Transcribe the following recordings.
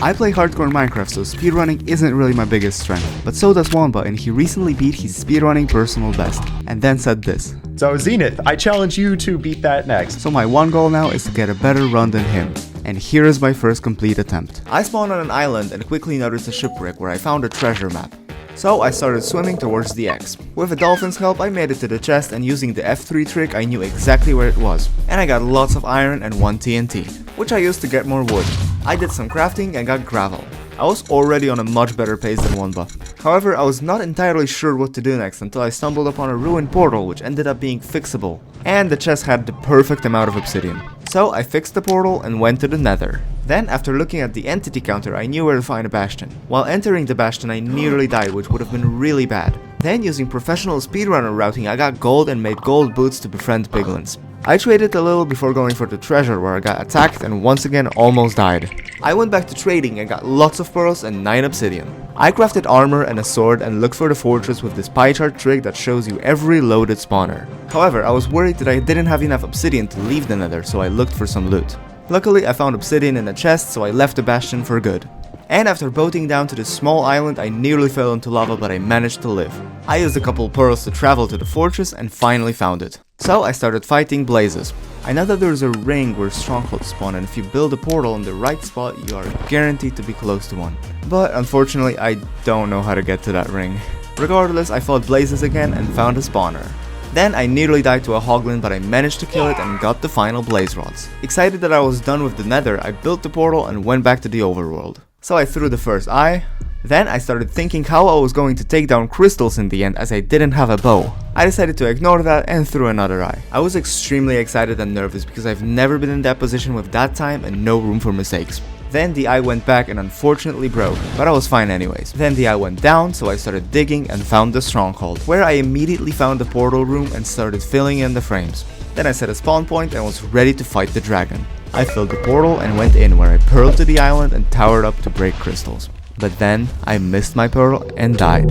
I play hardcore Minecraft, so speedrunning isn't really my biggest strength, but so does Wunba, and he recently beat his speedrunning personal best, and then said this. So Zenith, I challenge you to beat that next. So my one goal now is to get a better run than him, and here is my first complete attempt. I spawned on an island and quickly noticed a shipwreck where I found a treasure map. So I started swimming towards the X. With a dolphin's help, I made it to the chest, and using the F3 trick, I knew exactly where it was. And I got lots of iron and 1 TNT, which I used to get more wood. I did some crafting and got gravel. I was already on a much better pace than Wunba. However, I was not entirely sure what to do next until I stumbled upon a ruined portal which ended up being fixable. And the chest had the perfect amount of obsidian. So I fixed the portal and went to the nether. Then, after looking at the entity counter, I knew where to find a bastion. While entering the bastion, I nearly died, which would have been really bad. Then, using professional speedrunner routing, I got gold and made gold boots to befriend piglins. I traded a little before going for the treasure, where I got attacked and once again almost died. I went back to trading and got lots of pearls and 9 obsidian. I crafted armor and a sword and looked for the fortress with this pie chart trick that shows you every loaded spawner. However, I was worried that I didn't have enough obsidian to leave the nether, so I looked for some loot. Luckily, I found obsidian in a chest, so I left the bastion for good. And after boating down to this small island, I nearly fell into lava, but I managed to live. I used a couple pearls to travel to the fortress and finally found it. So I started fighting blazes. I know that there's a ring where strongholds spawn, and if you build a portal in the right spot, you are guaranteed to be close to one. But unfortunately, I don't know how to get to that ring. Regardless, I fought blazes again and found a spawner. Then I nearly died to a hoglin, but I managed to kill it and got the final blaze rods. Excited that I was done with the nether, I built the portal and went back to the overworld. So I threw the first eye. Then I started thinking how I was going to take down crystals in the end, as I didn't have a bow. I decided to ignore that and threw another eye. I was extremely excited and nervous because I've never been in that position with that time and no room for mistakes. Then the eye went back and unfortunately broke, but I was fine anyways. Then the eye went down, so I started digging and found the stronghold, where I immediately found the portal room and started filling in the frames. Then I set a spawn point and was ready to fight the dragon. I filled the portal and went in, where I pearled to the island and towered up to break crystals. But then I missed my pearl and died.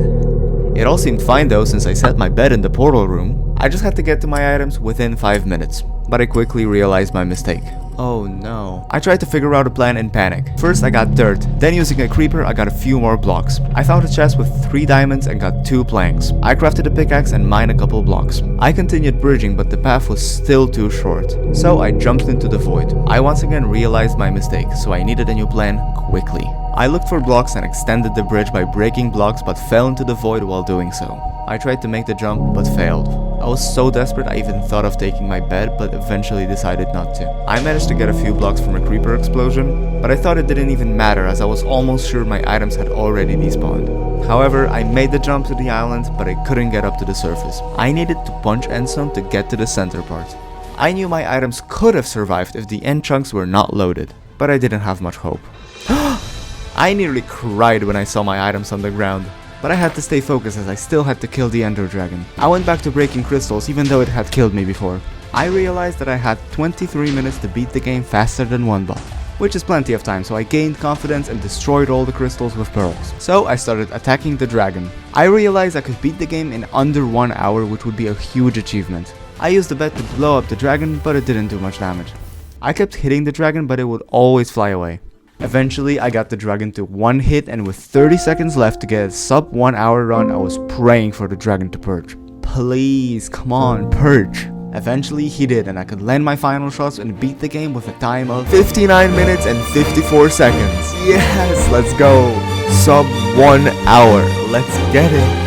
It all seemed fine though, since I set my bed in the portal room. I just had to get to my items within 5 minutes, but I quickly realized my mistake. Oh no. I tried to figure out a plan in panic. First I got dirt, then using a creeper I got a few more blocks. I found a chest with 3 diamonds and got 2 planks. I crafted a pickaxe and mined a couple blocks. I continued bridging, but the path was still too short. So I jumped into the void. I once again realized my mistake, so I needed a new plan quickly. I looked for blocks and extended the bridge by breaking blocks, but fell into the void while doing so. I tried to make the jump, but failed. I was so desperate I even thought of taking my bed, but eventually decided not to. I managed to get a few blocks from a creeper explosion, but I thought it didn't even matter, as I was almost sure my items had already despawned. However, I made the jump to the island, but I couldn't get up to the surface. I needed to punch endstone to get to the center part. I knew my items could have survived if the end chunks were not loaded, but I didn't have much hope. I nearly cried when I saw my items on the ground. But I had to stay focused, as I still had to kill the ender dragon. I went back to breaking crystals even though it had killed me before. I realized that I had 23 minutes to beat the game faster than Wunba, which is plenty of time, so I gained confidence and destroyed all the crystals with pearls. So I started attacking the dragon. I realized I could beat the game in under 1 hour, which would be a huge achievement. I used the bed to blow up the dragon, but it didn't do much damage. I kept hitting the dragon, but it would always fly away. Eventually, I got the dragon to 1 hit, and with 30 seconds left to get a sub 1 hour run, I was praying for the dragon to purge. Please, come on, purge. Eventually, he did, and I could land my final shots and beat the game with a time of 59 minutes and 54 seconds. Yes, let's go. Sub 1 hour. Let's get it.